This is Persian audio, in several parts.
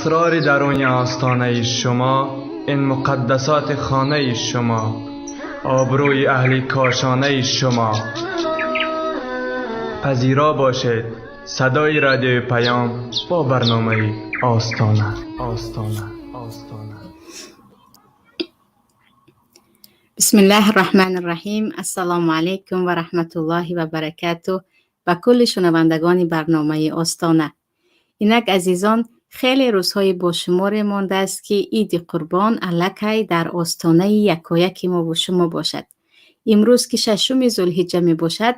اسرار درون آستانه شما، این مقدسات خانه شما، آبروی اهل کاشانه شما. پذیرا باشید صدای رادیو پیام با برنامه آستانه. بسم الله الرحمن الرحیم. السلام علیکم و رحمت الله و برکاته و کل شنوندگان برنامه آستانه. اینک عزیزان، خیلی روزهای با شمار مانده است که عید قربان الکی در آستانه یکایک ما و شما باشد. امروز که 6 ذوالحجه می باشد،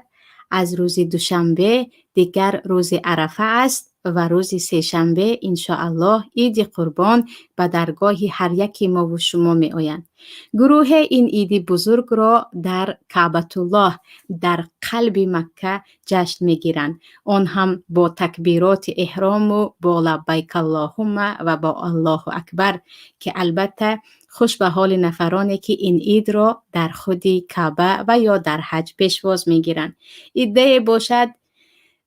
از روز دوشنبه دیگر روز عرفه است و روز سه‌شنبه انشاءالله عید قربان به درگاه هر یکی ما و شما می آیند. گروه این عید بزرگ را در کعبة الله در قلب مکه جشن می گیرند. آن هم با تکبیرات احرام و با لبیک اللهم و با الله اکبر، که البته خوش به حال نفرانی که این عید را در خود کعبه و یا در حج پیشواز می گیرند. عده باشد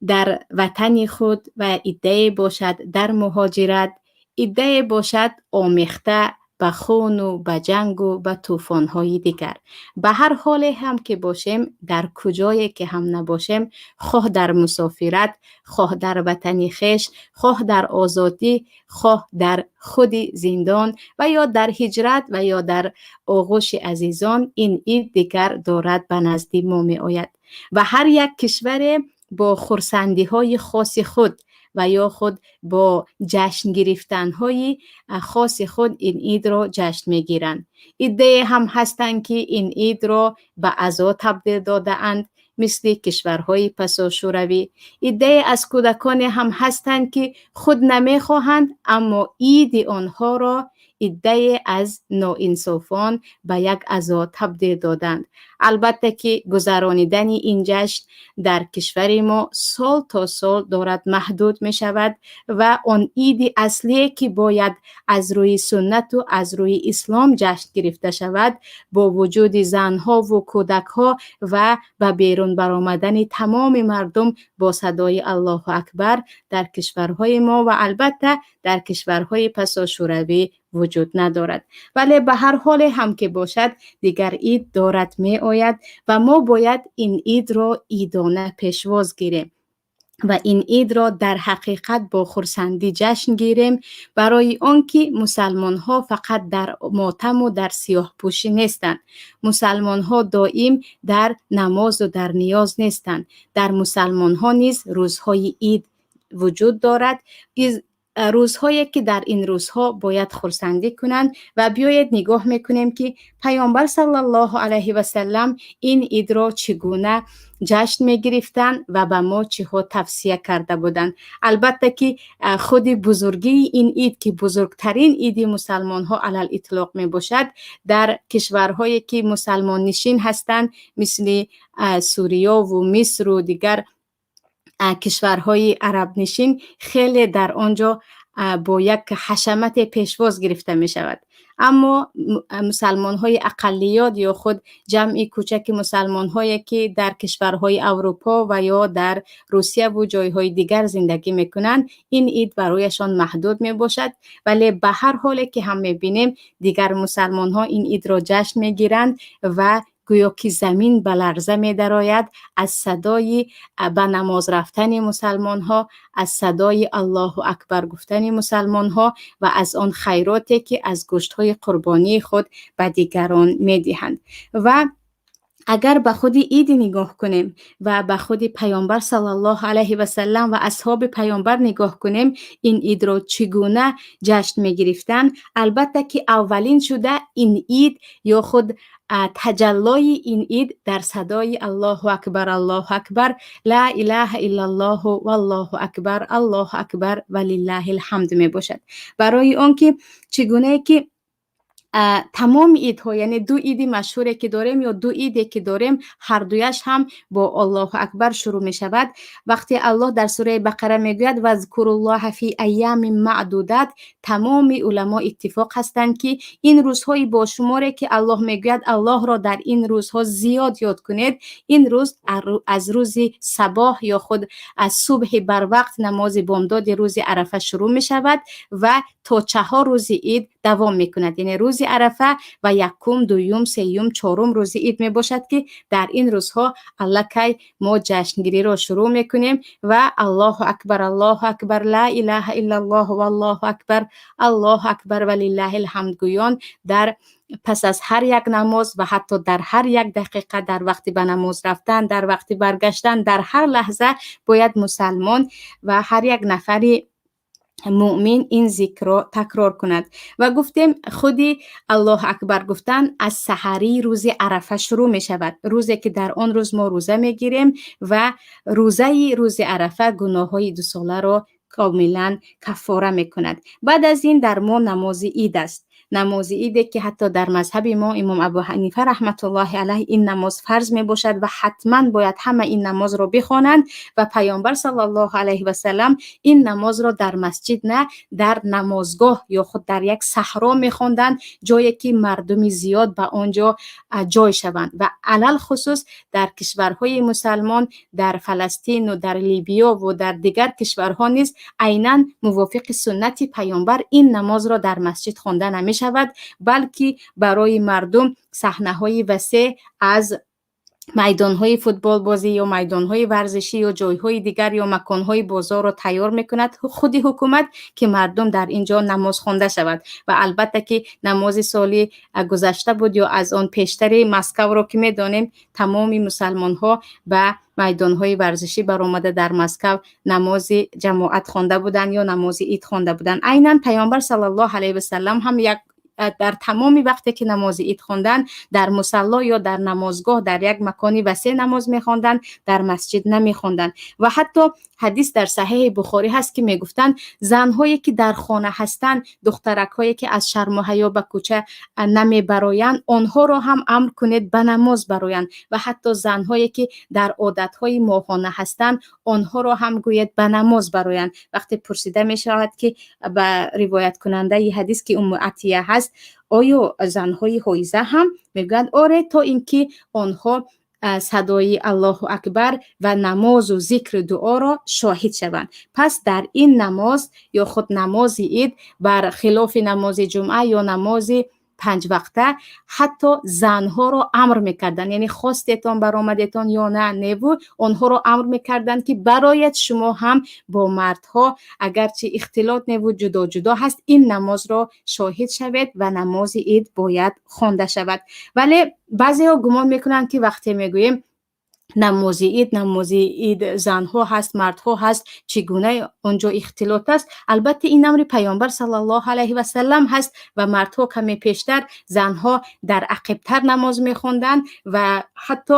در وطن خود و عده باشد در مهاجرت، عده باشد آمیخته به خون و به جنگ و به طوفان‌های دیگر. به هر حال هم که باشیم، در کجایی که هم نباشیم، خواه در مسافرت، خواه در وطن خویش، خواه در آزادی، خواه در خود زندان و یا در هجرت و یا در آغوش عزیزان، این عید دیگر دارد به نزد ما می آید و هر یک کشور با خرسندی های خاص خود و یا خود با جشن گرفتن های خاص خود این عید را جشن می گیرند. عده هم هستند که این عید را به عزا تبدیل داده اند، مثل کشورهای پسا شوروی. عده از کودکان هم هستند که خود نمی خواهند اما عید آنها را عده از ناانصافان به یک عزا تبدیل دادند. البته که گذرانیدن این جشن در کشور ما سال تا سال دارد محدود می شود و آن عید اصلی که باید از روی سنت و از روی اسلام جشن گرفته شود، با وجود زنها و کودکها و به بیرون برآمدن تمام مردم با صدای الله اکبر در کشورهای ما و البته در کشورهای پسا شوروی وجود ندارد. ولی به هر حال هم که باشد، دیگر عید دارد می آید و ما باید این عید را عیدانه پیشواز گیریم و این عید را در حقیقت با خرسندی جشن گیریم، برای آنکه مسلمان ها فقط در ماتم و در سیاه پوشی نیستند. مسلمان ها دائم در نماز و در نیاز نیستند. در مسلمان ها نیز روزهای عید وجود دارد، روزهایی که در این روزها باید خرسندی کنند و بیاید نگاه میکنیم که پیامبر صلی الله علیه و سلم این عید را چگونه جشن میگرفتند و به ما چه ها توصیه کرده بودند. البته که خود بزرگی این عید که بزرگترین عید مسلمان ها علل اطلاق می باشد، در کشورهایی که مسلمان نشین هستند مثل سوریه و مصر و دیگر کشورهای عرب نشین، خیلی در آنجا با یک حشمت پیشواز گرفته می شود. اما مسلمان های اقلیات یا خود جمعی کوچک مسلمان هایی که در کشورهای اروپا و یا در روسیه و جایهای دیگر زندگی می کنند، این عید برایشان محدود می باشد. ولی به هر حالی که هم می بینیم دیگر مسلمان ها این عید را جشن می گیرند و گویا که زمین به لرزه می درآید از صدای به نماز رفتن مسلمان ها، از صدای الله اکبر گفتن مسلمان ها و از آن خیراتی که از گوشت های قربانی خود به دیگران می دهند. و اگر به خود عید نگاه کنیم و به خود پیامبر صلی الله علیه و سلم و اصحاب پیامبر نگاه کنیم، این عید را چگونه جشن می گرفتند، البته که اولین شده این عید یا خود تجلای این عید در صدای الله اکبر، لا اله الا الله والله اکبر، الله اکبر ولله الحمد می باشد. برای آنکه چگونه که تمام ایدها، یعنی دو ایدی مشهوره که داریم یا دو ایدی که داریم، هر دویش هم با الله اکبر شروع می شود. وقتی الله در سوره بقره میگوید و اذکر الله فی ایام معدودات، تمام علما اتفاق هستند که این روزهای با شماره که الله میگوید الله را در این روزها زیاد یاد کنید، این روز از روز صباح یا خود از صبح بر وقت نماز بامداد روز عرفه شروع می شود و تا 4 روز عید دوام می کند. یعنی روز عرفه و یکم، دوم، سوم، چهارم روز عید می باشد که در این روزها الکی ما جشنگیری را شروع می کنیم و الله اکبر لا اله الا الله والله اکبر الله اکبر ولله الحمد گویان در پس از هر یک نماز و حتی در هر یک دقیقه، در وقتی به نماز رفتن، در وقتی برگشتن، در هر لحظه باید مسلمان و هر یک نفری مؤمن این ذکر را تکرار کند. و گفتیم خودی الله اکبر گفتن از سحری روز عرفه شروع می شود، روزی که در آن روز ما روزه می گیریم و روزه روز عرفه گناه های 2 ساله را کاملا کفاره می کند. بعد از این در ما نماز عید است، نماز عیدی که حتی در مذهب ما امام ابو حنیفه رحمت الله علیه این نماز فرض می باشد و حتما باید همه این نماز را بخوانند و پیامبر صلی الله علیه و سلم این نماز را در مسجد نه، در نمازگاه یا خود در یک صحرا می خواندند، جایی که مردم زیاد به آنجا جای شوند. و علل خصوص در کشورهای مسلمان، در فلسطین و در لیبیا و در دیگر کشورها نیز عیناً موافق سنت پیامبر این نماز را در مسجد خوانده نمی شود، بلکه برای مردم صحنه‌های وسیع از میدان‌های فوتبال بازی یا میدان‌های ورزشی یا جای‌های دیگر یا مکان‌های بازار را تیار می‌کند خود حکومت که مردم در اینجا نماز خوانده شود. و البته که نماز سالی گذشته بود یا از آن پیشتر مسکو را که می‌دانیم تمامی مسلمان‌ها به میدان‌های ورزشی برآمده در مسکو نماز جماعت خوانده بودند یا نماز عید خوانده بودند. عیناً پیامبر صلی الله علیه و سلم هم در تمامی وقتی که نماز عید خواندن در مصلی یا در نمازگاه در یک مکانی وسیع نماز می‌خواندند، در مسجد نمی‌خواندند. و حتی حدیث در صحیح بخاری هست که میگفتند زن‌هایی که در خانه هستند، دخترک‌هایی که از شرم و حیا به کوچه نمیبرایند، آنها را هم امر کنید به نماز برایند. و حتی زن‌هایی که در عادت‌های ماهانه هستند، آنها را هم گوید به نماز برایند. وقتی پرسیده می‌شود که به روایت کننده این حدیث که ام عطیه هست، آیا زن‌های حایضه هم؟ میگویند آره، تا اینکه آنها صدای الله اکبر و نماز و ذکر دعا را شاهد شوند. پس در این نماز یا خود نماز عید بر خلاف نماز جمعه یا نماز 5 وقته حتی زنها را امر میکردن، یعنی خواستتان برآمدتان یا نه نبود، آنها را امر میکردن که برایت شما هم با مردها اگرچه اختلاط نبود جدا جدا هست این نماز را شاهد شوید و نماز عید باید خوانده شود. ولی بعضی ها گمان میکنن که وقتی میگوییم نماز عید زنها هست مردها هست، چگونه اونجا اختلاط است؟ البته این امر پیامبر صلی الله علیه و سلم هست و مردها کمی پیشتر، زنها در عقب‌تر نماز میخوندن. و حتی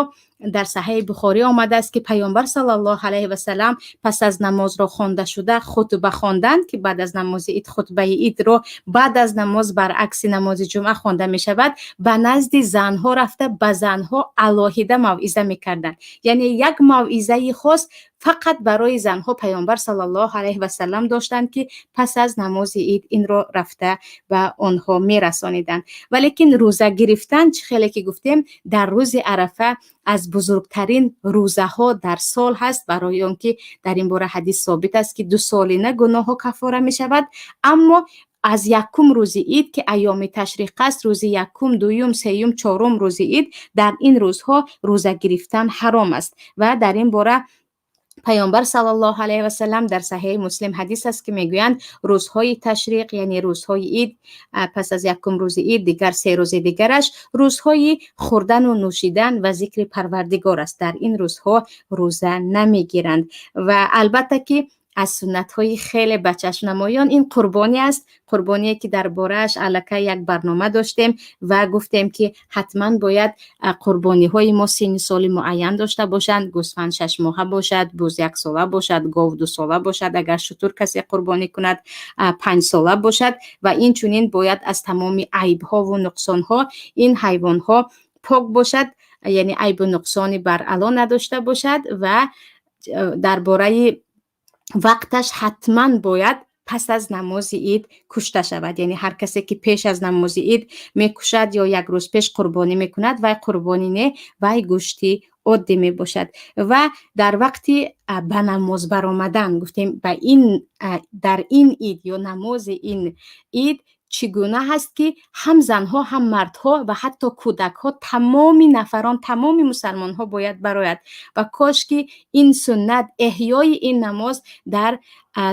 در صحیح بخاری آمده است که پیامبر صلی الله علیه و سلم پس از نماز را خوانده شده خطبه خواندند که بعد از نماز عید خطبه عید را بعد از نماز برعکس نماز جمعه خوانده می شود، به نزد زنها رفته به زنها علاهیده موعظه میکردند. یعنی یک موعظه خاص فقط برای زنها پیامبر صلی الله علیه و سلم داشتند که پس از نماز عید این را رفته و آنها میرسانیدند. ولیکن روزه گرفتن چه خیلی که گفتیم در روز عرفه از بزرگترین روزه ها در سال هست، برای آنکه در این باره حدیث ثابت است که 2 سالانه گناه ها کفاره می شود. اما از یکم روز عید که ایام تشریق است، روز یکم، دوم، سوم، چهارم روز عید، در این روزها روزه گرفتن حرام است. و در این باره پیامبر صلی الله علیه و سلم در صحیح مسلم حدیث است که میگویند روزهای تشریق یعنی روزهای عید پس از یکم روز عید دیگر 3 روز دیگرش روزهای خوردن و نوشیدن و ذکر پروردگار است. در این روزها روزه نمیگیرند. و البته که از سنت های خیلی بچش نمایان این قربانی است، قربانی که در بارش علاقه یک برنامه داشتیم و گفتیم که حتما باید قربانی های ما سن سال معین داشته باشند. گوسفند 6 ماهه باشد، بز 1 ساله باشد، گاو 2 ساله باشد، اگر شتر کسی قربانی کند 5 ساله باشد و این چنین باید از تمام عیب ها و نقصان ها این حیوان ها پاک باشد، یعنی عیب و نقصانی بر علا نداشته باشد و درباره وقتش حتما باید پس از نماز عید کشته شود. یعنی هر کسی که پیش از نماز عید میکشد یا یک روز پیش قربانی میکند و قربانی نه و گوشتی عادی می باشد. و در وقتی به نماز برآمدن گفتیم به این در این عید یا نماز این عید چگونه هست که هم زنها هم مردها و حتی کودک ها تمام نفران تمام مسلمان ها باید برآید و کاش که این سنت احیای این نماز در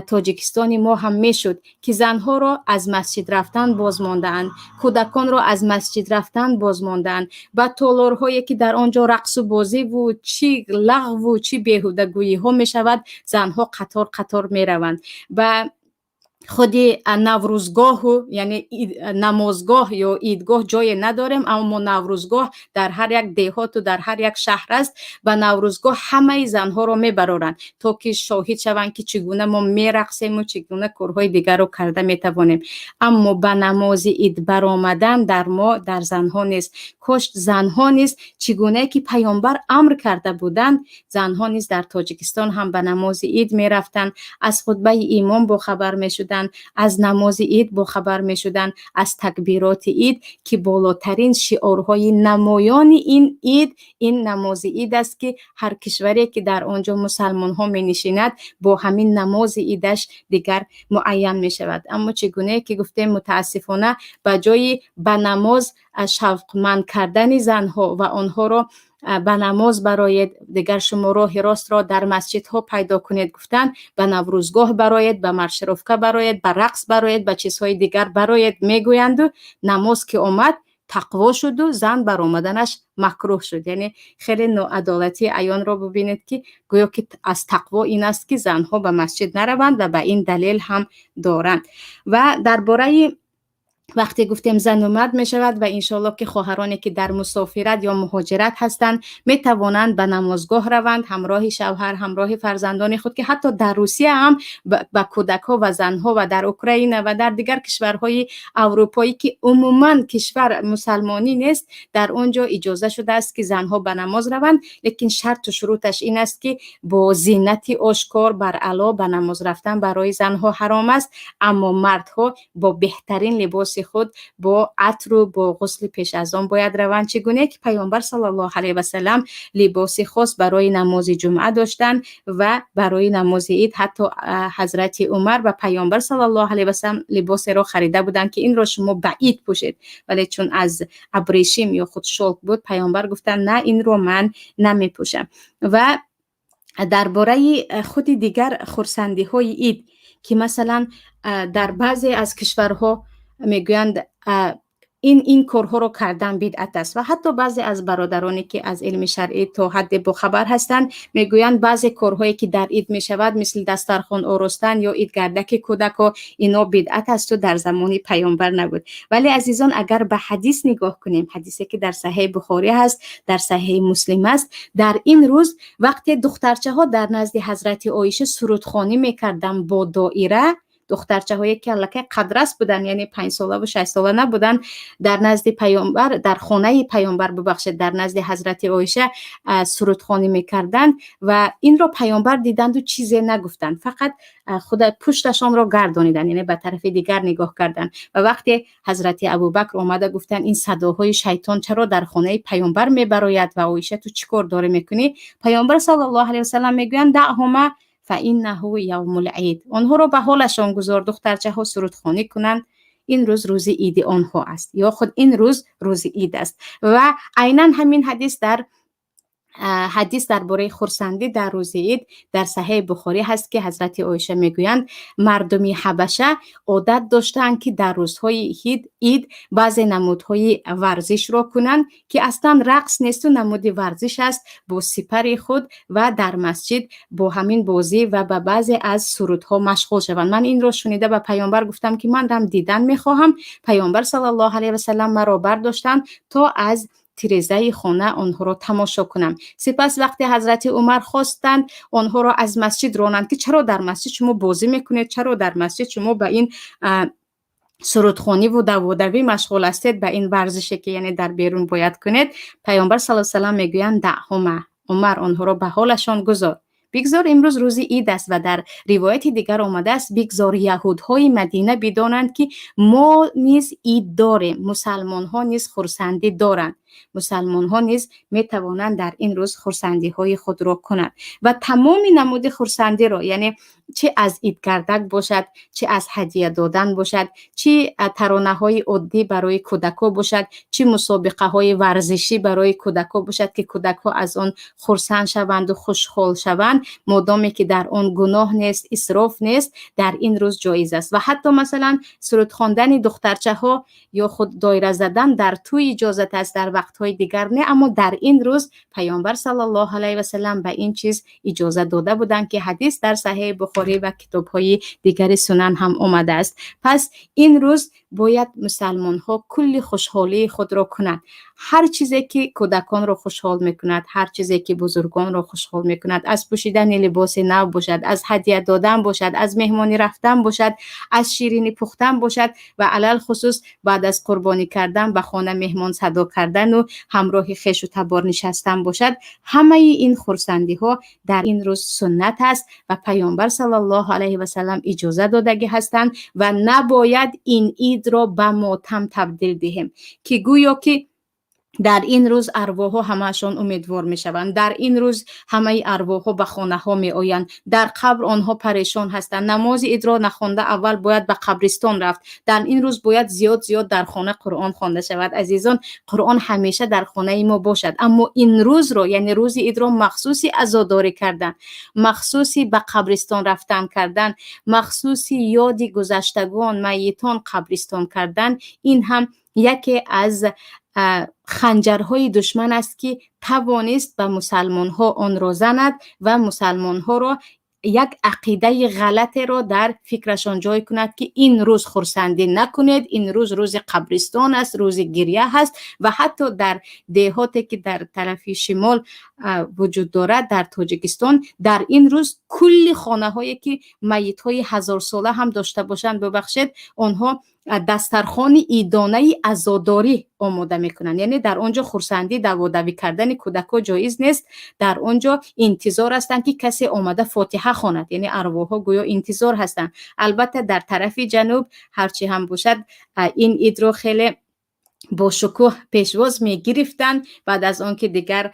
تاجیکستان ما هم میشد که زنها را از مسجد رفتن باز ماندند، کودکان را از مسجد رفتن باز ماندند و تالارهایی که در آنجا رقص و بازی و چی لغو و چی بیهودگویی ها می شود زنها قطار قطار می روند و خودی نوروزگاه یعنی نمازگاه یا عیدگاه جای نداریم، اما نوروزگاه در هر یک دهات و در هر یک شهر است و نوروزگاه همه زنها رو میبرارند تا که شاهد شوند که چگونه ما میرقصیم و چگونه کارهای دیگر رو کرده میتوانیم. اما به نماز عید برآمدن در ما در زنها نیست. کاش زنها نیست چگونه که پیامبر امر کرده بودند زنها نیست در تاجیکستان هم به نماز عید میرفتند، از خطبه امام با خبر میشدند، از نماز عید با خبر می شدن، از تکبیرات عید که بالاترین شعارهای نمایان این عید این نماز عید است که هر کشوری که در آنجا مسلمان ها می نشیند با همین نماز عیدش دیگر معین می شود. اما چگونه که گفتیم متاسفانه بجای به نماز شوقمند کردن زنها و آنها را به نماز برایید دیگر شما راه راست را در مسجد ها پیدا کنید گفتن به نوروزگاه برایید، به مرشرفکه برایید، به رقص برایید، به چیزهای دیگر برایید میگویند و نماز که آمد تقوا شد و زن برآمدنش مکروه شد. یعنی خیلی ناعدالتی عیان را ببینید که گویا که از تقوا این است که زنها به مسجد نروند و به این دلیل هم دارند. و درباره وقتی گفتیم زن و مرد می شود و انشالله که خواهرانی که در مسافرت یا مهاجرت هستند می توانند به نمازگاه روند همراه شوهر همراه فرزندان خود که حتی در روسیه هم با کودک ها و زنها و در اوکراین و در دیگر کشورهای اروپایی که عموما کشور مسلمانی نیست در اونجا اجازه شده است که زنها به نماز روند، لیکن شرط و شروطش این است که با زینت آشکار بر علا به نماز رفتن برای زنها حرام است، اما مردها با بهترین لباس خود با عطر و با غسل پیش از آن باید روند. چگونه که پیامبر صلی الله علیه و سلم لباس خاص برای نماز جمعه داشتند و برای نماز عید حتی حضرت عمر و پیامبر صلی الله علیه و سلم لباس را خریده بودند که این را شما به عید پوشید، ولی چون از ابریشم یا خود شلک بود پیامبر گفتند نه این را من نمی پوشم. و درباره خود دیگر خرسندی های عید که مثلا در بعضی از کشورها میگویند این کارها رو کردن بدعت است و حتی بعضی از برادرانی که از علم شرعی تا حد باخبر هستند میگویند بعضی کارهایی که در عید میشود مثل دسترخوان آراستن یا عید گردک کودک ها اینا بدعت است و در زمان پیامبر نبود. ولی عزیزان اگر به حدیث نگاه کنیم، حدیثی که در صحیح بخاری هست در صحیح مسلم است، در این روز وقتی دخترچه ها در نزد حضرت عایشه سرودخوانی میکردن با دایره، دخترچه هایی که الکی قدرس بودن یعنی 5 ساله و 6 ساله نبودن، در نزد پیامبر در خانه پیامبر ببخشید در نزد حضرت عایشه سرودخوانی میکردند و این را پیامبر دیدند و چیزی نگفتند، فقط خود پشتشان را گردانیدن یعنی به طرف دیگر نگاه کردند و وقتی حضرت ابوبکر اومده گفتن این صداهای شیطان چرا در خانه پیامبر میبراید و عایشه تو چیکار داره میکنی، پیامبر صلی الله علیه و سلم میگویند دعهما فإنه یوم العید، آنها را به حالشان گذار، دخترچه ها سرودخوانی کنند، این روز روز عید آنها است یا خود این روز روز عید است. و عیناً همین حدیث در حدیث درباره خرسندی در روز عید در صحیح بخاری هست که حضرت عایشه میگویند مردمی حبشه عادت داشتند که در روزهای عید بعضی نمودهای ورزش را کنند که اصلا رقص نیست و نمود ورزش است، با سپر خود و در مسجد با همین بازی و با بعضی از سرودها مشغول شوند. من این را شنیده به پیامبر گفتم که من هم دیدن میخواهم. پیامبر صلی الله علیه و سلم مرا برداشتند تا از تیرزه خانه آنها را تماشا کنم. سپس وقتی حضرت عمر خواستند آنها را از مسجد رانند که چرا در مسجد شما بازی میکنید، چرا در مسجد شما به این سرودخوانی و دعوی مشغول هستید، به این ورزشی که یعنی در بیرون باید کنید. پیامبر صلی الله علیه و سلم میگویند دعهما، عمر آنها را به حالشان گذار، بگذار امروز روز عید است. و در روایت دیگر آمده است بگذار یهودهای مدینه بدانند که ما نیز عید داریم، مسلمان ها نیز خرسندی دارند، مسلمان ها نیز می توانند در این روز خرسندی های خود را کنند. و تمام نمود خرسندی را، یعنی چه از عید گردک باشد، چه از هدیه دادن باشد، چه ترانه های عادی برای کودکان باشد، چه مسابقه های ورزشی برای کودکان باشد که کودکان از آن خرسند شوند و خوشحال شوند، مادامی که در آن گناه نیست، اسراف نیست، در این روز جایز است. و حتی مثلا سرود خواندن دخترچه ها یا خود دایره زدن در توی اجازت است، در وقت‌های دیگر نه، اما در این روز پیامبر صلی الله علیه و سلم به این چیز اجازه داده بودند که حدیث در صحیح بخاری و کتاب‌های دیگر سنن هم آمده است. پس این روز باید مسلمان ها کل خوشحالی خود را کنند. هر چیزی که کودکان را خوشحال میکند، هر چیزی که بزرگان را خوشحال میکند، از پوشیدن لباس نو باشد، از هدیه دادن باشد، از مهمانی رفتن باشد، از شیرینی پختن باشد و علل خصوص بعد از قربانی کردن به خانه مهمان صدا کردن و همراه خویش و تبار نشستن باشد، همه این خرسندی ها در این روز سنت است و پیامبر صلی الله علیه و سلم اجازه دادگی هستند و نباید این عید را به ماتم تبدیل دهیم که گویا که در این روز ارواح ها همشان امیدوار می شوند، در این روز همه ارواح ها به خانه ها می آیند، در قبر آنها پریشان هستند، نماز عید را نخوانده اول باید به قبرستان رفت، در این روز باید زیاد در خانه قرآن خوانده شود. عزیزان، قرآن همیشه در خانه ما باشد، اما این روز را یعنی روز عید را مخصوصی عزاداری کردن، مخصوصی به قبرستان رفتن کردن، مخصوصی یاد گذشتگان میتان قبرستان کردن، این هم یکی از خنجرهای دشمن است که توانست به مسلمان ها آن را زند و مسلمان ها را یک عقیده غلط را در فکرشان جای کند که این روز خرسندی نکنید، این روز روز قبرستان است، روز گریه هست. و حتی در دهاتی که در طرف شمال وجود دارد، در تاجیکستان، در این روز کلی خانه هایی که میت های 1000 ساله هم داشته باشند، ببخشید، آنها دسترخوان عیدانه عزاداری آماده میکنن، یعنی در آنجا خرسندی دعوی کردن کودکان جایز نیست، در آنجا انتظار هستند که کسی آمده فاتحه خواند، یعنی ارواح ها گویا انتظار هستند. البته در طرف جنوب هرچی هم باشد این عید رو خیلی با شکوه پیشواز می گرفتن. بعد از آن که دیگر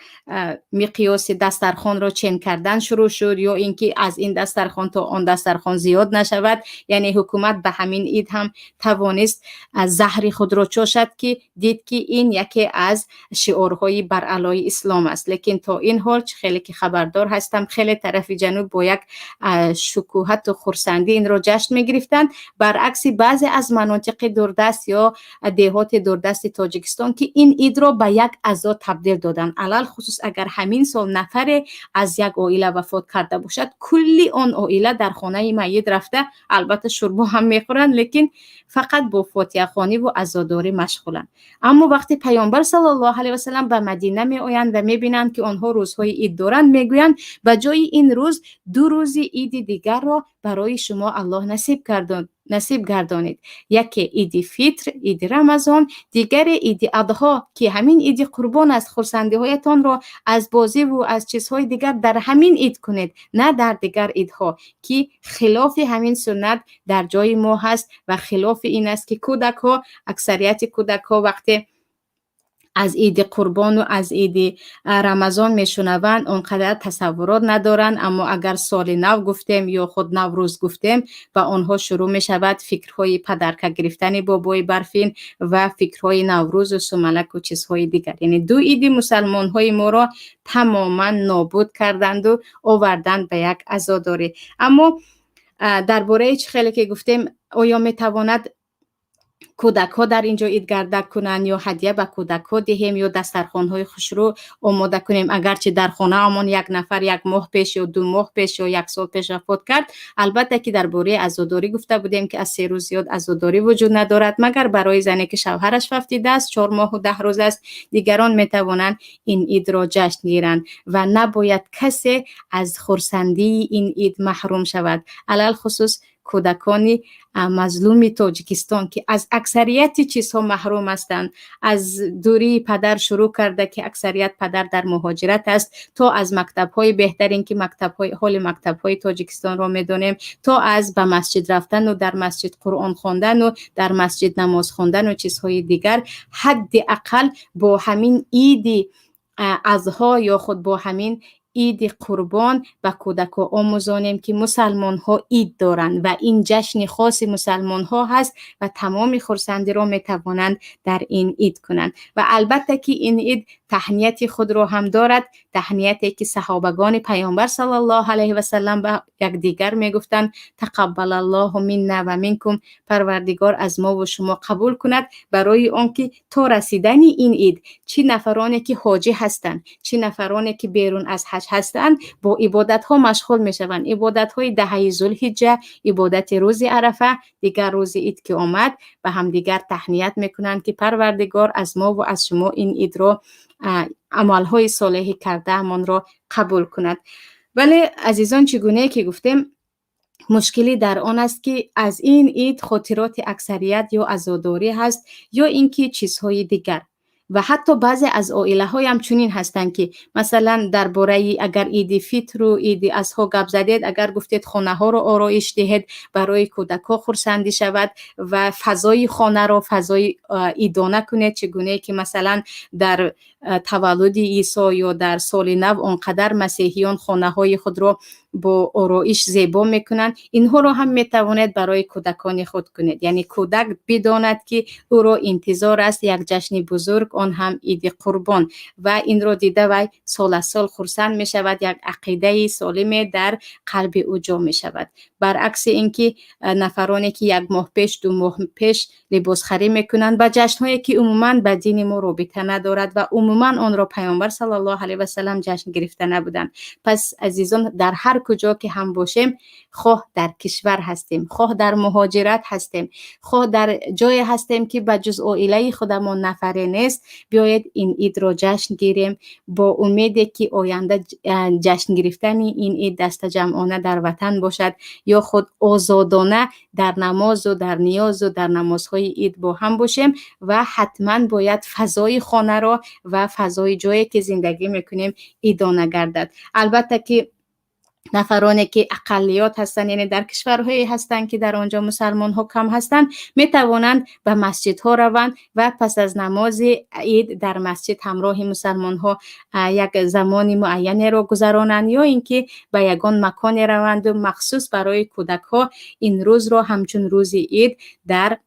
مقیاس دسترخوان را چین کردن شروع شد یا اینکه از این دسترخوان تا آن دسترخوان زیاد نشود، یعنی حکومت به همین عید هم توانست از زهر خود را چاشد که دید که این یکی از شعارهای بر علیه اسلام است. لیکن تا این حال خیلی که خبردار هستم خیلی طرف جنوب با یک شکوهت و خرسندی این را جشن می گرفتند، برعکس بعضی از مناطق دوردست یا دهات دوردست تاجیکستان که این عید را به یک عزا تبدیل دادن. علل خصوص اگر همین سال نفر از یک عائله وفات کرده باشد، کلی آن عائله در خانه میت رفته، البته شوربا هم میخورن لیکن فقط با فاتحه خوانی و عزاداری مشغولن. اما وقتی پیامبر صلی الله علیه و سلم به مدینه می آیند و میبینند که آنها روزهای عید دارند، میگویند به جای این روز 2 روز عید دیگر را برای شما الله نصیب گردانید، یکی عید فطر، عید رمضان، دیگر عید اضحی که همین عید قربان است. خرسندی هایتان را از بازی و از چیزهای دیگر در همین عید کنید، نه در دیگر عیدها که خلاف همین سنت در جای ما هست و خلاف این است که اکثریت کودک ها وقتی از عید قربان و از عید رمضان میشنوند اونقدر تصورات ندارن، اما اگر سال نو گفتیم یا خود نوروز گفتیم با آنها شروع می شود فکرهای پدرکه گرفتن بابای برفین و فکرهای نوروز و سملک و چیزهای دیگر. یعنی دو عید مسلمان های ما را تماما نابود کردند و آوردند به یک عزاداری. اما درباره چه خیلی که گفتیم آیا می تواند کودک ها در اینجا عید گردک کنند یا هدیه به کودک ها دهیم یا دسترخوان های خوش رو آماده کنیم، اگرچه در خانه امان یک نفر 1 ماه پیش یا 2 ماه پیش یا 1 سال پیش وفات کرد. البته که درباره عزاداری گفته بودیم که از 3 روز زیاد عزاداری وجود ندارد مگر برای زنی که شوهرش وفات است 4 ماه و 10 روز است. دیگران می توانند این عید را جشن گیرند و نباید کسی از خرسندی این عید محروم شود، علل خصوص کودکان مظلوم تاجیکستان که از اکثریت چیزها محروم هستند. از دوری پدر شروع کرده که اکثریت پدر در مهاجرت است، تا از مکتب‌های بهترین که حال مکتب‌های تاجیکستان را می‌دانیم، تا از به مسجد رفتن و در مسجد قرآن خواندن و در مسجد نماز خواندن و چیزهای دیگر. حداقل با همین عید اضحی یا خود با همین عید قربان و کودک ها آموزانیم که مسلمان ها عید دارند و این جشن خاص مسلمان ها هست و تمام خرسندی را می توانند در این عید کنند. و البته که این عید تهنیت خود را هم دارد، تهنیتی که صحابگان پیامبر صلی الله علیه و سلم به یکدیگر می گفتند تقبل الله منا و منکم، پروردگار از ما و شما قبول کند، برای آنکه تا رسیدن این عید چه نفرانی که حاجی هستند چه نفرانی که بیرون از حج هستند با عبادت ها مشغول می شوند. عبادت های دهه ذوالحجه، عبادت روز عرفه، دیگر روز عید که آمد به هم دیگر تهنیت میکنند که پروردگار از ما و از شما این عید را عملهای صالحی کرده امان را قبول کند. ولی عزیزان چگونه که گفتیم مشکلی در آن است که از این عید خاطرات اکثریت یا عزاداری هست یا اینکه چیزهای دیگر. و حتی بعضی از عائله های هم چنین هستند که مثلا درباره اگر عید فطر و عید اضحی گپ زدید، اگر گفتید خانه ها رو آرایش دهید برای کودک ها خرسندی شود و فضای خانه رو فضای عیدانه کنید، چگونه که مثلا در تولد عیسی یا در سال نو آنقدر مسیحیان خانه های خود رو با آرایش زیبا میکنند، اینها رو هم میتوانید برای کودکان خود کنید. یعنی کودک بداند که او را انتظار است یک جشن بزرگ، آن هم عید قربان، و این را دیده و سال از سال خرسند می شود، یک عقیده سالم در قلب او جا می شود. برعکس اینکه نفرانی که 1 ماه پیش 2 ماه پیش لباس خرید میکنند با جشنهایی که عموما با دین ما رابطه ندارد و عموما آن را پیامبر صلی الله علیه و سلم جشن گرفته نبودند. پس عزیزان در هر کجا که هم باشیم، خواه در کشور هستیم، خواه در مهاجرت هستیم، خواه در جای هستیم که به جز عائله خودمان نفری نیست، بیایید این عید را جشن گیریم با امیدی که آینده جشن گرفتن این عید دست جمعانه در وطن باشد یا خود آزادانه در نماز و در نیاز و در نمازهای عید با هم باشیم و حتما باید فضای خانه را و فضای جایی که زندگی میکنیم عیدانه گردد. البته که نفرانی که اقلیت هستند، یعنی در کشورهایی هستند که در آنجا مسلمان ها کم هستند، می توانند به مسجد ها روند و پس از نماز عید در مسجد همراه مسلمان ها یک زمانی معینی را گذرانند یا اینکه به یگان مکانی روند و مخصوص برای کودک ها این روز را همچون روز عید در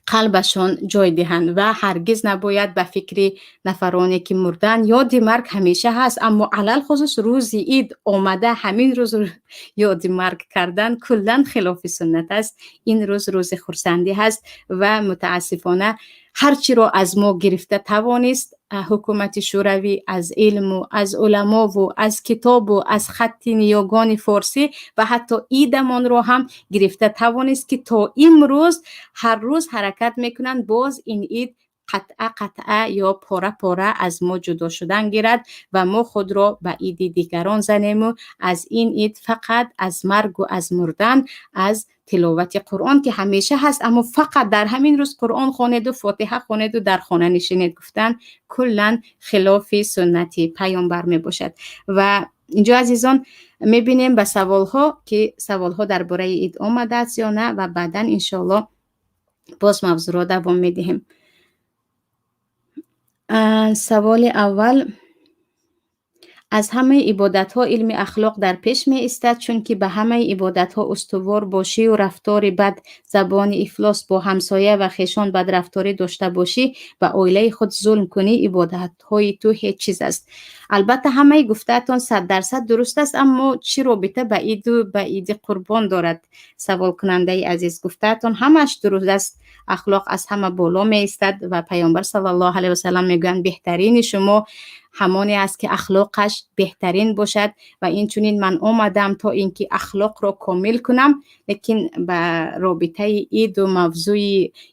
قلبشان جای دهند و هرگز نباید به فکر نفرانی که مردن. یاد مرگ همیشه هست، اما علل خصوص روز عید آمده همین روز یاد مرگ کردن کلن خلاف سنت است. این روز خرسندی هست و متاسفانه هرچی را از ما گرفته توانست حکومت شوروی از علم و از علما و از کتاب و از خط نیاگان فارسی و حتی عیدمان را هم گرفته توانست که تا امروز هر روز حرکت میکنند باز این عید قطعه یا پاره از ما جدا شدن گیرد و ما خود را به عید دیگران زنیم و از این عید فقط از مرگ و از مردن، از تلاوت قرآن که همیشه هست اما فقط در همین روز قرآن خوانید و فاتحه خوانید و در خانه نشینید گفتن کلن خلاف سنت پیامبر می باشد. و اینجا عزیزان میبینیم به سوالها که سوالها درباره عید آمده است یا نه و بعدا انشالله باز موضوع را دوام میدهیم. سوال اول: از همه عبادت ها علم اخلاق در پیش می ایستد، چون که به همه عبادت ها استوار باشی و رفتار بد، زبان افلاس، با همسایه و خیشان بد رفتاری داشته باشی، به عائله خود ظلم کنی، عبادت های تو هیچ چیز است. البته همه گفته‌تان 100% درست است، اما چی رابطه به عید و به عید قربان دارد؟ سوال کننده عزیز، گفته‌تان همش درست است. اخلاق از همه بالا می ایستد و پیامبر صلی الله علیه و سلم میگویند بهترین شما همانی است که اخلاقش بهترین باشد و این چونین من آمدم تا اینکه اخلاق را کامل کنم. لیکن به رابطه عید و موضوع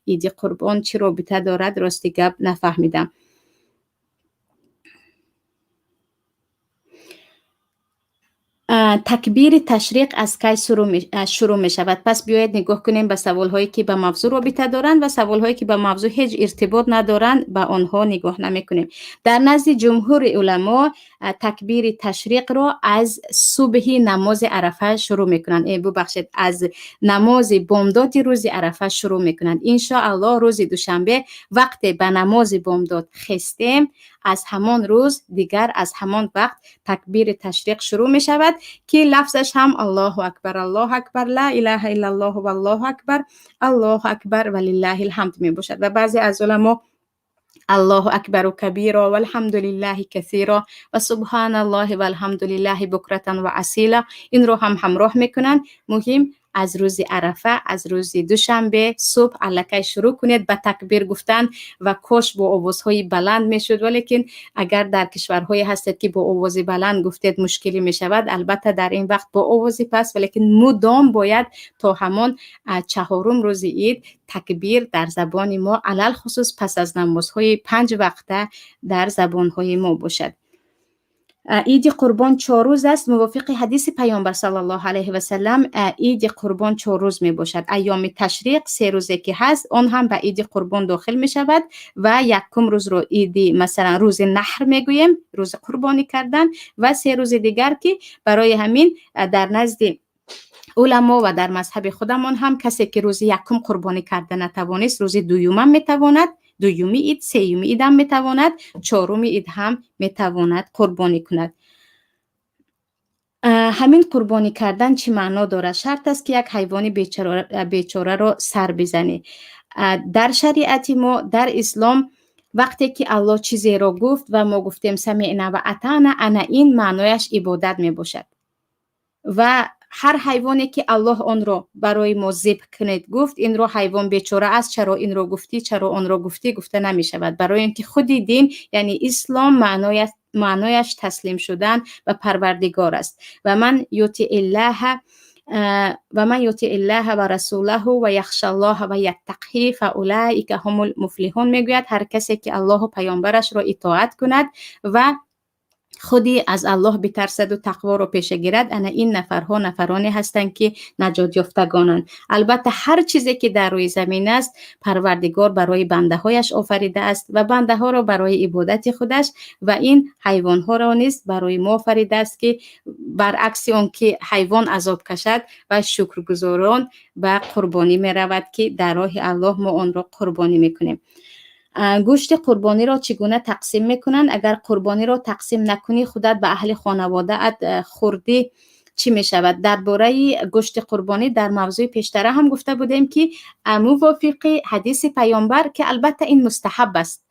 عید قربان چی رابطه دارد؟ راستی گپ نفهمیدم. تکبیر تشریق از کی شروع می شود؟ پس بیاید نگاه کنیم به سوال هایی که به موضوع رابطه دارند و سوال هایی که به موضوع هیچ ارتباط ندارند به آنها نگاه نمی کنیم. در نزد جمهور علما تکبیر تشریق را از صبح نماز عرفه شروع می کنند. ببخشید، از نماز بامداد روز عرفه شروع می کنند. ان شاء الله روز دوشنبه وقت به نماز بامداد خستیم، از همان روز دیگر از همان وقت تکبیر تشریق شروع می شود که لفظش هم الله اکبر، الله اکبر، لا اله الا الله و الله اکبر، الله اکبر ولله الحمد می باشد. و بعضی از علما الله اکبر و کبیرا و الحمد لله کثیرا و سبحان الله و الحمد لله بکرتا و اصیلا این رو هم همراه میکنن. مهم از روز عرفه، از روز دوشنبه صبح الکی شروع کنید به تکبیر گفتن و کاش با آوازهای بلند میشد، ولیکن اگر در کشورهای هستید که با آواز بلند گفتید مشکلی میشود، البته در این وقت با آواز پس، ولیکن مدام باید تا همان چهارم روز عید تکبیر در زبان ما علل خصوص پس از نمازهای 5 وقته در زبانهای ما باشد. عید قربان 4 روز است. موافق حدیث پیامبر صلی الله علیه و سلم عید قربان 4 روز می باشد. ایام تشریق 3 روزه که هست آن هم به عید قربان داخل می شود و یکم روز رو عید مثلا روز نحر می گوییم، روز قربانی کردن، و 3 روز دیگر که برای همین در نزد علما و در مذهب خودمان هم کسی که روز یکم قربانی کرده نتوانست روز دوم هم میتواند، دومی عید، سومی عید هم میتواند، چهارمی عید هم میتواند قربانی کند. همین قربانی کردن چی معنا داره؟ شرط است که یک حیوان بیچاره را سر بزنی. در شریعت ما در اسلام وقتی که الله چیزی را گفت و ما گفتیم سمعنا و اطعنا، انا این معنایش عبادت می باشد و هر حیوانی که الله آن را برای ما ذبح کنید گفت این را حیوان بیچاره است، چرا این را گفتی، چرا آن را گفتی، گفته نمی شود، برای اینکه خودی دین یعنی اسلام معنایش تسلیم شدن و پروردگار است. و من یطیع الله و رسوله و یخشى الله و یتقیه فاولئک هم المفلحون میگوید هر کسی که الله و پیامبرش را اطاعت کند و خودی از الله بترسد و تقوا را پیشه گیرد، انا این نفرها نفرانی هستند که نجات یافتگانند. البته هر چیزی که در روی زمین است پروردگار برای بنده هایش آفریده است و بنده ها را برای عبادت خودش و این حیوان ها را نیز برای ما آفریده است که برعکس اون که حیوان عذاب کشد و شکرگزاران به قربانی می رود که در راه الله ما آن را قربانی می کنیم. گوشت قربانی را چگونه تقسیم میکنن؟ اگر قربانی را تقسیم نکنی خودت به اهل خانواده خوردی چی میشود؟ درباره گوشت قربانی در موضوع پیشتره هم گفته بودیم که موافق حدیث پیامبر که البته این مستحب است،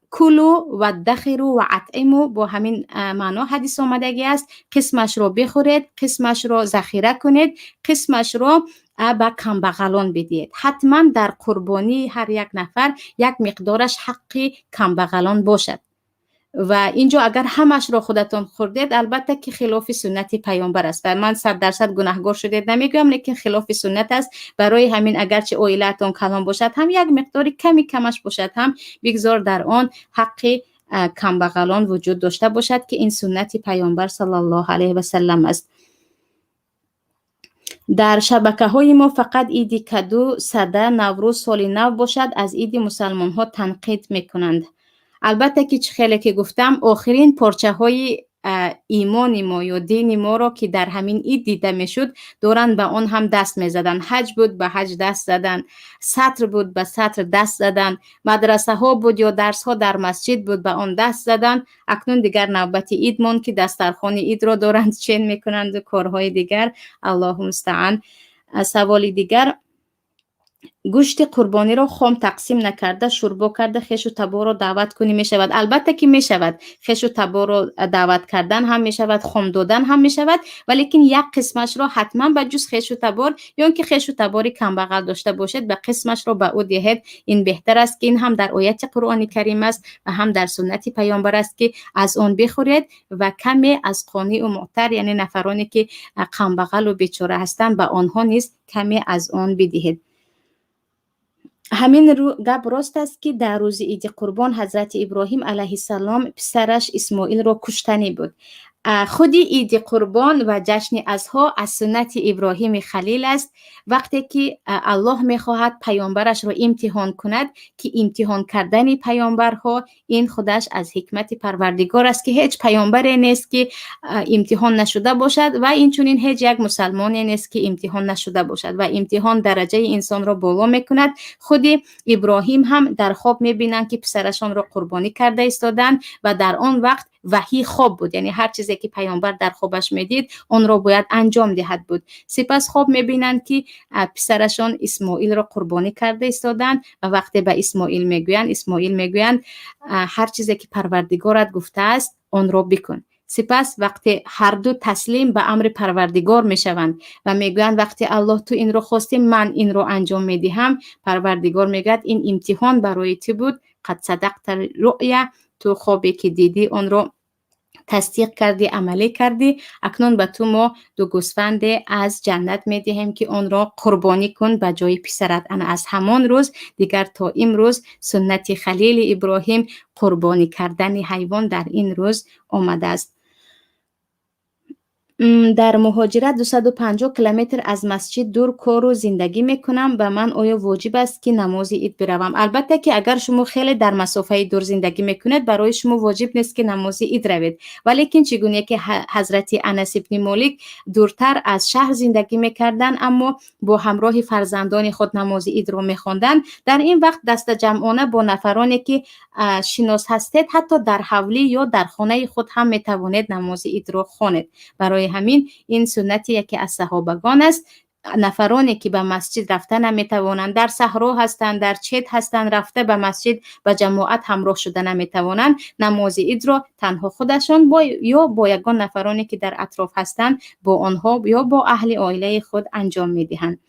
کلو و دخرو و اطعمو، با همین معنا حدیث آمدگی است، قسمش را بخورید، قسمش را ذخیره کنید، قسمش را به کمبغلان بدید. حتما در قربانی هر یک نفر یک مقدارش حقی کمبغلان باشد و اینجا اگر همش را خودتان خوردید البته که خلاف سنت پیامبر است و من 100% گناهگار شدید نمیگم، لیکن خلاف سنت است. برای همین اگرچه عائلتان کلان باشد هم یک مقدار کمش باشد هم بگذار در آن حقی کمبغلان وجود داشته باشد که این سنت پیامبر صلی الله علیه و سلم است. در شبکه های ما فقط عید کدو، صده، نوروز، سال نو باشد از عید مسلمان ها تنقید میکنند. البته که خیلی که گفتم آخرین پارچه های ایمان ما یا دین ما را که در همین عید دیده میشد دوران به آن هم دست میزدن. حج بود به حج دست زدن، سطر بود به سطر دست زدن، مدرسه ها بود یا درس ها در مسجد بود به آن دست زدن. اکنون دیگر نوبت عید مون که دسترخوان عید را دارند چین میکنند و کارهای دیگر. الله مستعان. سوال دیگر: گوشت قربانی را خام تقسیم نکرده شوربا کرده خیش و تبا را دعوت کنی می شود؟ البته که می شود. خیش و تبا را دعوت کردن هم می شود، خام دادن هم می شود، ولیکن یک قسمش را حتما به جز خیش و تبار یا اینکه خیش و تباری کم بغل داشته باشد به قسمش را به او دهید. این بهتر است که این هم در آیت قرآن کریم است و هم در سنت پیامبر است که از آن بخورید و کمی از قانی و معتر، یعنی نفرانی که کم بغل و بیچاره هستند، به آنها نیز کمی از آن بدهید. همین گپ راست است که در روز عید قربان حضرت ابراهیم علیه السلام پسرش اسماعیل را کشتنی بود. خودی عید قربان و جشن اضحی از سنت ابراهیم خلیل است. وقتی که الله میخواهد پیامبرش را امتحان کند که امتحان کردن پیامبرها این خودش از حکمت پروردگار است که هیچ پیامبری نیست که امتحان نشده باشد و این چنین هیچ یک مسلمانی نیست که امتحان نشده باشد و امتحان درجه انسان را بالا میکند. خودی ابراهیم هم در خواب میبینند که پسرشان را قربانی کرده ایستادند و در آن وقت وحی خواب بود، یعنی هر چیزی که پیامبر در خوابش میدید آن را باید انجام دهد بود. سپس خواب میبینند که پسرشان اسماعیل را قربانی کرده ایستادند و وقتی به اسماعیل میگویند هر چیزی که پروردگارت گفته است آن را بکن. سپس وقتی هر دو تسلیم به امر پروردگار میشوند و میگویند وقتی الله تو این را خواستی من این را انجام میدهم، پروردگار میگوید این امتحان برای تو بود، قد صدقت رؤیا، تو خوابی که دیدی آن را تصدیق کردی، عملی کردی. اکنون به تو ما دو گوسفند از جنت میدهیم که آن را قربانی کن به جای پسرت. انا از همان روز دیگر تا امروز سنت خلیل ابراهیم قربانی کردن حیوان در این روز آمده است. در مهاجرت 250 کیلومتر از مسجد دور کار و زندگی میکنم و من آیا واجب است که نماز عید بروم؟ البته که اگر شما خیلی در مسافه دور زندگی میکنید برای شما واجب نیست که نماز عید روید، ولیکن چگونه که حضرت انس ابن مالک دورتر از شهر زندگی میکردن اما با همراه فرزندان خود نماز عید رو میخواندن، در این وقت دست جمعانه با نفرانی که شناس هستید حتی در حولی یا در خانه خود هم میتوانید نماز عید رو خوانید. برای همین این سنتی که از صحابگان است. نفرانی که به مسجد رفته نمیتوانند، در صحرا هستند، در چت هستند، رفته به مسجد به جماعت همراه شده نمیتوانند، نماز عید را تنها خودشان یا با یگان نفرانی که در اطراف هستند با آنها یا با اهل عائله خود انجام میدهند.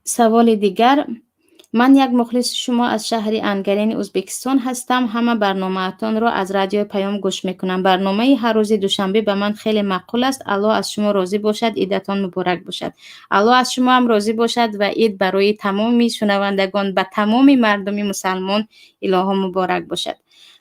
سوال دیگر: من یک مخلص شما از شهر انگرین ازبکستان هستم. همه برنامه‌تان را از رادیو پیام گوش میکنم. برنامه هر روز دوشنبه به من خیلی معقول است. الله از شما راضی باشد. عیدتان مبارک باشد. الله از شما هم راضی باشد و عید برای تمامی شنوندگان به تمامی مردم مسلمان الهی مبارک باشد.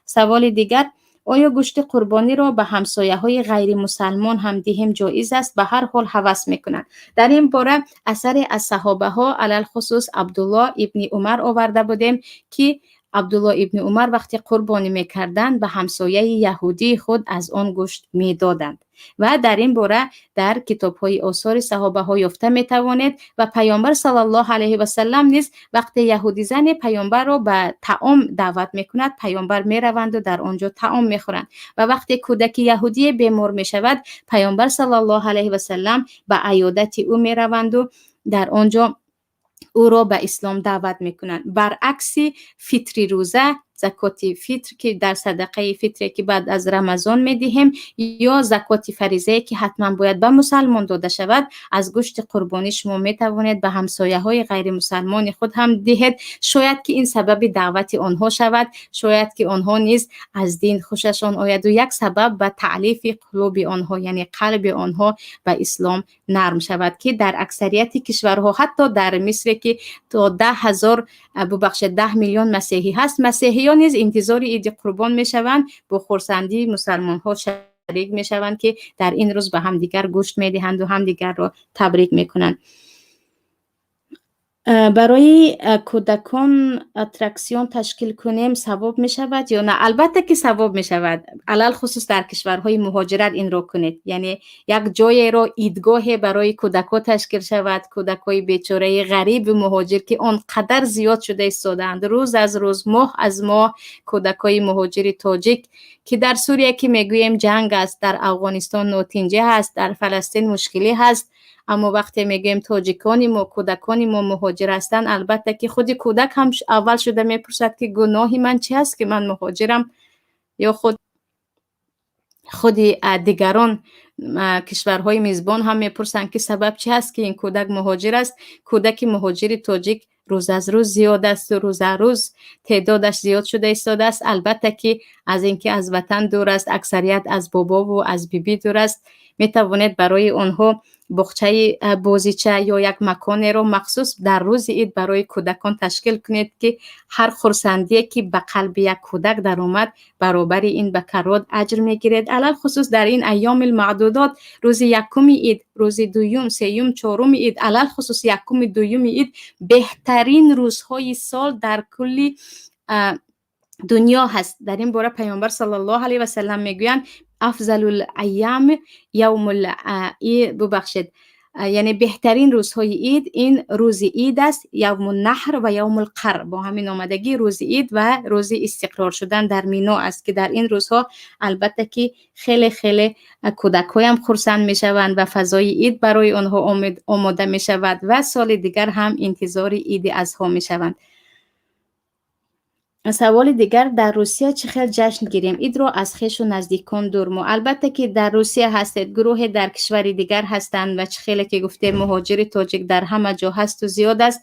سوال دیگر: آیا گوشت قربانی را به همسایه‌های غیر مسلمان هم دهیم جایز است؟ به هر حال هوس میکنند. در این باره اثر از صحابه ها علل خصوص عبدالله ابن عمر آورده بودیم که عبدالله ابن عمر وقتی قربانی میکردند به همسایه یهودی خود از آن گوشت میدادند و در این باره در کتاب‌های آثار صحابه ها یافته میتوانید و پیامبر صلی الله علیه و سلم نیز وقتی یهودی زن پیامبر را به طعام دعوت میکند پیامبر میروند و در آنجا طعام میخورند و وقتی کودک یهودی بیمار میشود پیامبر صلی الله علیه و سلم به عیادت او میروند و در آنجا او را به اسلام دعوت میکنند. برعکس فطری روزه، زکات فطر که در صدقه فطر که بعد از رمضان میدهیم یا زکات فریضه که حتما باید به مسلمان داده شود، از گوشت قربانی شما میتوانید به همسایه های غیر مسلمان خود هم دهید. شاید که این سبب دعوت آنها شود، شاید که آنها نیز از دین خوششان آید و یک سبب به تعلیف قلوب آنها یعنی قلب آنها به اسلام نرم شود که در اکثریت کشورها حتی در مصر که تا 10 میلیون مسیحی هست، مسیحی نیز انتظار عید قربان میشوند، با خرسندی مسلمان ها شریک میشوند که در این روز به همدیگر گوشت میدهند و همدیگر را تبریک میکنند. برای کودکان اترکسیون تشکیل کنیم ثواب می شود یا نه؟ البته که ثواب می شود، علل خصوص در کشورهای مهاجرت این رو کنید، یعنی یک جای رو ایدگاه برای کودکان تشکیل شود، کودکای بیچاره غریب مهاجر که آنقدر زیاد شده ایستادند، روز از روز، ماه از ماه کودکای مهاجر تاجیک که در سوریه که میگوییم جنگ است، در افغانستان نوتنجه هست، در فلسطین مشکلی هست، اما وقتی میگیم تاجیکانی ما کودکانی ما مهاجر هستند، البته که خود کودک هم اول شده میپرسد که گناهی من چی است که من مهاجرم، یا خود دیگران کشورهای میزبان هم میپرسند که سبب چی است که این کودک مهاجر است. کودک مهاجر تاجیک روز از روز زیاد است و روز از روز تعدادش زیاد شده ایستاده است. البته که از اینکه از وطن دور است، اکثریت از بابا و از بیبی دور است، میتوانید برای آنها بخچه بازیچه یا یک مکان رو مخصوص در روز عید برای کودکان تشکیل کنید که هر خرسندی که به قلب یک کودک در اومد برابر این به کرات اجر میگیرید. علل خصوص در این ایام المعدودات، روز یکم عید، روز دوم، سوم، چهارم عید، علل خصوص یکم دوم عید بهترین روزهای سال در کل دنیا هست. در این باره پیامبر صلی الله علیه و سلم میگویند افضل الایام یوم العید، ببخشید، یعنی بهترین روزهای عید این روز عید است، یوم النحر و یوم القر، با همین آمدگی روز عید و روز استقرار شدن در مینا است که در این روزها البته که خیلی خیلی کودک‌ها هم خرسند میشوند و فضای عید برای آنها آماده میشود و سال دیگر هم انتظار عید اضحی میشوند. سوال دیگر، در روسیه چه خیلی جشن گیریم عید رو از خویش و نزدیکان دور مو؟ البته که در روسیه هستید، گروه در کشور دیگر هستند و چه خیلی که گفته مهاجر تاجیک در همه جا هست و زیاد است.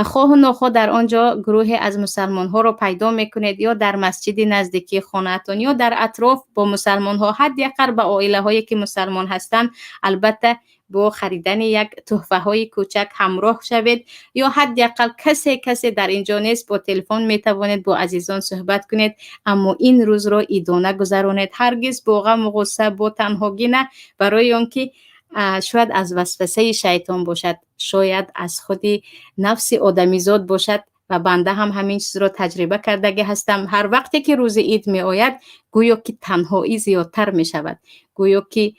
خواه و ناخواه در آنجا گروه از مسلمان ها رو پیدا میکنید، یا در مسجد نزدیکی خانه‌تان یا در اطراف با مسلمان ها، حداقل به عائله هایی که مسلمان هستند البته با خریدن یک تحفه های کوچک همراه شوید، یا حداقل کسی در اینجا نیست با تلفن میتوانید با عزیزان صحبت کنید، اما این روز را عیدانه گذرانید، هرگز با غم و غصه با تنهایی نه، برای آنکه شاید از وسوسه شیطان باشد، شاید از خود نفس آدمیزاد باشد و بنده هم همین چیز را تجربه کرده هستم. هر وقتی که روز عید می آید گویا که تنهایی زیادتر می شود، گویا که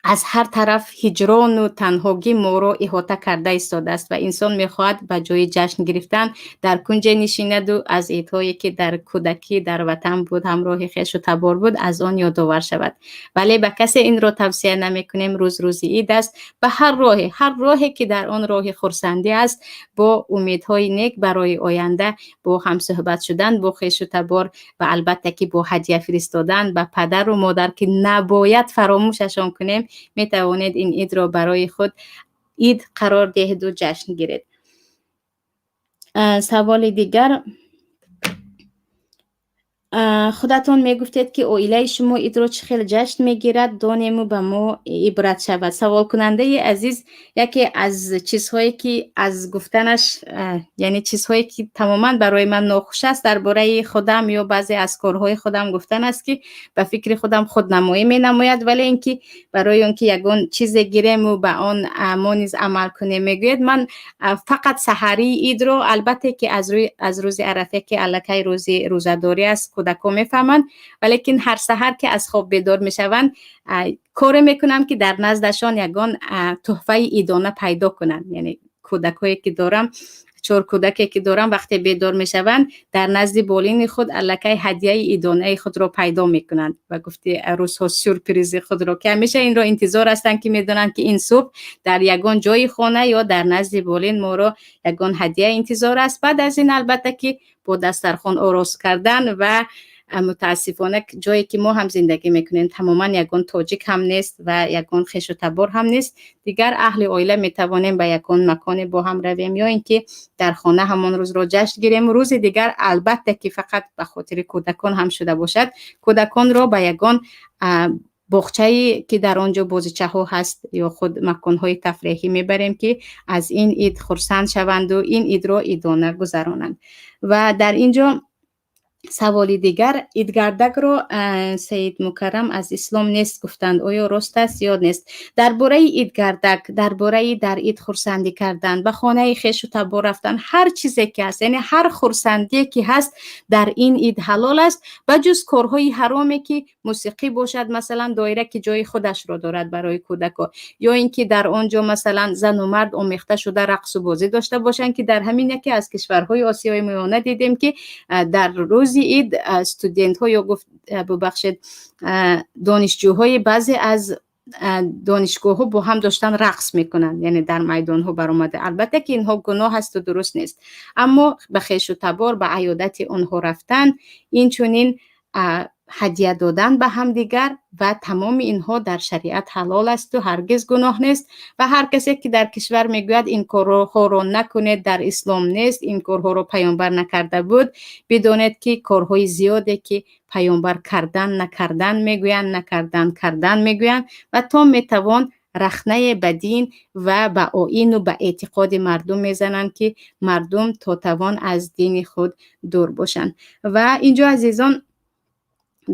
از هر طرف هجران و تنهایی ما را احاطه کرده ایستاده است و انسان میخواهد به جای جشن گرفتن در کنج نشیند و از عیدهایی که در کودکی در وطن بود همراه خویش و تبار بود از آن یادآور شود. ولی به کسی این را توصیه نمیکنیم. روز عید است، به هر راهی که در آن راه خرسندی است، با امیدهای نیک برای آینده، با هم صحبت شدن با خویش و تبار و البته که با هدیه فرستادن به پدر و مادر که نباید فراموششان کنیم، می توانید این عید را برای خود عید قرار دهید و جشن گیرید. سوال دیگر، خودتون میگفتید که عائله شما عید رو چه خیلی جشن میگیرد، دانیم و به ما عبرت شود. سوال کننده عزیز یکی از چیزهایی که از گفتنش، یعنی چیزهایی که تماما برای من ناخوش است درباره خودم یا بعضی از کارهای خودم گفتن است که به فکر خودم خودنمایی می نماید، ولی اینکه برای اون که یگان چیز گیریم و به آن ما نیز عمل کنیم میگوید. من فقط سحری عید رو، البته که از روز عرفه که الکی روزه‌داری است کودکان میفهمند، ولیکن هر سحر که از خواب بیدار میشوند کار میکنم که در نزدشان یگان تحفه عیدانه پیدا کنند. یعنی کودکایی که دارم، 4 کودکی که دارم، وقتی بیدار میشوند در نزد بالین خود الکی هدیه عیدانه خود را پیدا میکنند و گفتی روزها سورپرایز خود را که همیشه این را انتظار هستند که میدونند که این صبح در یگان جای خانه یا در نزد بالین ما را یگان هدیه انتظار است. بعد از این البته که با دسترخوان آراست کردن و متاسفانه جایی که ما هم زندگی میکنیم تماما یگان تاجیک هم نیست و یگان خویش و تبار هم نیست، دیگر اهل عائله میتوانیم به یگان مکان با هم رویم یا اینکه در خانه همان روز را جشن گیریم. روز دیگر البته که فقط به خاطر کودکان هم شده باشد، کودکان را به یگان باغچه‌ای که در آنجا بازیچه ها هست یا خود مکان های تفریحی میبریم که از این عید خرسند شوند و این عید را عیدانه گذرانند. و در اینجا سوالی دیگر، عید گردک رو سید مکرم از اسلام نیست گفتند. آیا راست است یا نیست؟ درباره عید گردک، درباره در عید خرسندی کردن، به خانه خویش و تبار رفتن، هر چیزی که هست، یعنی هر خرسندی که هست در این عید حلال است، بجز کارهای حرامی که موسیقی باشد، مثلا دایره که جای خودش رو دارد برای کودکان، یا اینکه در آنجا مثلا زن و مرد آمیخته شده رقص و بازی داشته باشند، که در همین یکی از کشورهای آسیای میانه دیدیم که در روز عید استودنت ها یا گفت ببخشید دانشجوهای بعضی از دانشگاه ها با هم داشتن رقص میکنن، یعنی در میدان ها برآمده. البته که اینها گناه هست و درست نیست، اما به خویش و تبار به عیادت آنها رفتن، این چنین هدیه دادن به هم دیگر و تمام اینها در شریعت حلال است و هرگز گناه نیست. و هر کسی که در کشور میگوید این کارها رو نکنید، در اسلام نیست، این کارها رو پیامبر نکرده بود، بدانید که کارهای زیاده که پیامبر کردن نکردن میگویند، نکردن کردن میگویند، و تا میتوان رخنه به دین و به آیین و به اعتقاد مردم میزنند که مردم تا توان از دین خود دور باشند. و اینجا عزیزان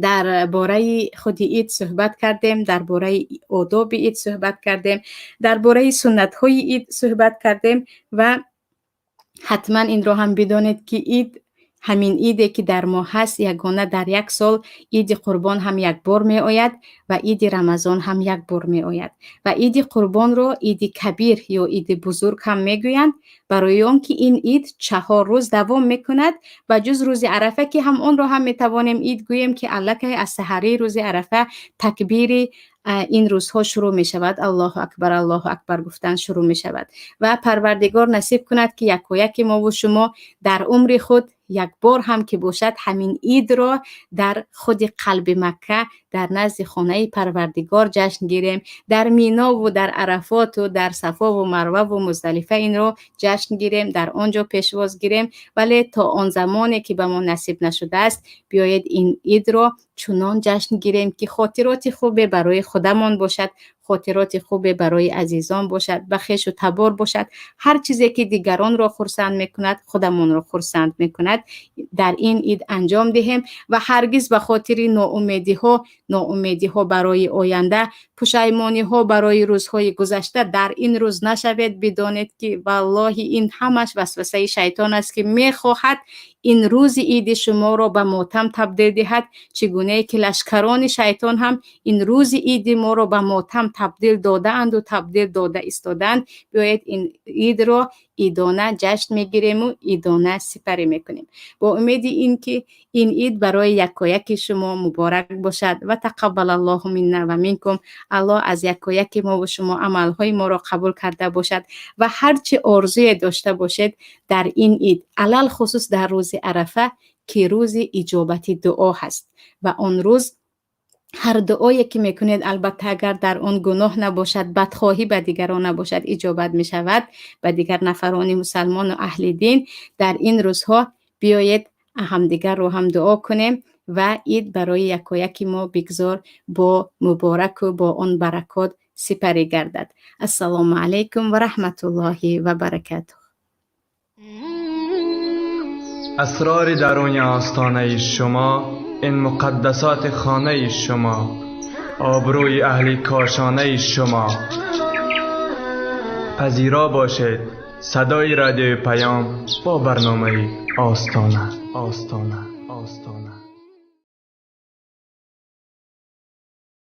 در باره خود عید صحبت کردیم، در باره آداب عید صحبت کردیم، در باره سنت های عید صحبت کردیم، و حتما این رو هم بدانید که عید، همین عیدی که در ماه هست یگانه در یک سال، عید قربان هم یک بار می آید و عید رمضان هم یک بار می آید. و عید قربان رو عید کبیر یا عید بزرگ هم می گویند، برای آن که این عید 4 روز دوام می کند، و جز روز عرفه که هم اون رو هم می توانیم عید گوییم که الکه از سحری روز عرفه تکبیر این روزها شروع می شود، الله اکبر الله اکبر گفتن شروع می شود. و پروردگار نصیب کند که یک ما و شما در عمر خود یک بار هم که باشد همین عید را در خود قلب مکه در نزد خانه پروردگار جشن گیریم، در مینا و در عرفات و در صفا و مروه و مزدلفه این را جشن گیریم، در آنجا پیشواز گیریم. ولی تا آن زمانی که به ما نصیب نشده است، بیایید این عید را چنان جشن گیریم که خاطرات خوبی برای خودمان باشد، خاطرات خوبی برای عزیزان باشد، و خویش و تبار باشد. هر چیزی که دیگران را خرسند میکند خودمان را خرسند میکند، در این عید انجام دهیم و هرگز به خاطر ناامیدی ها برای آینده، پشیمانی ها برای روزهای گذشته در این روز نشوید. بدانید که والله این همش وسوسه شیطان است که میخواهد این روز عید شما را به ماتم تبدیل دهد، چگونه که لشکران شیطان هم این روز عید ما را به ماتم تبدیل داده اند و تبدیل داده ایستادند. بیایید این عید را عیدانه جشن میگیریم و عیدانه سپری میکنیم، با امید این که این عید برای یکایک شما مبارک باشد و تقبل الله منا و منکم. الله از یکایک ما و شما عملهای ما را قبول کرده باشد و هرچه آرزوی داشته باشید در این عید، علل خصوص در روز عرفه که روز اجابت دعا هست، و آن روز هر دعایی که میکنید، البته اگر در آن گناه نباشد، بدخواهی به دیگران نباشد، اجابت می شود به دیگر نفران مسلمان و اهل دین. در این روزها بیایید همدیگر رو هم دعا کنیم و عید برای یکایک ما بگذار با مبارک و با آن برکات سپری گردد. السلام علیکم و رحمت الله و برکاته. اسرار درون آستانه شما، این مقدسات خانه شما، آبروی اهل کاشانه شما. پذیرا باشید صدای رادیو پیام با برنامه آستانه.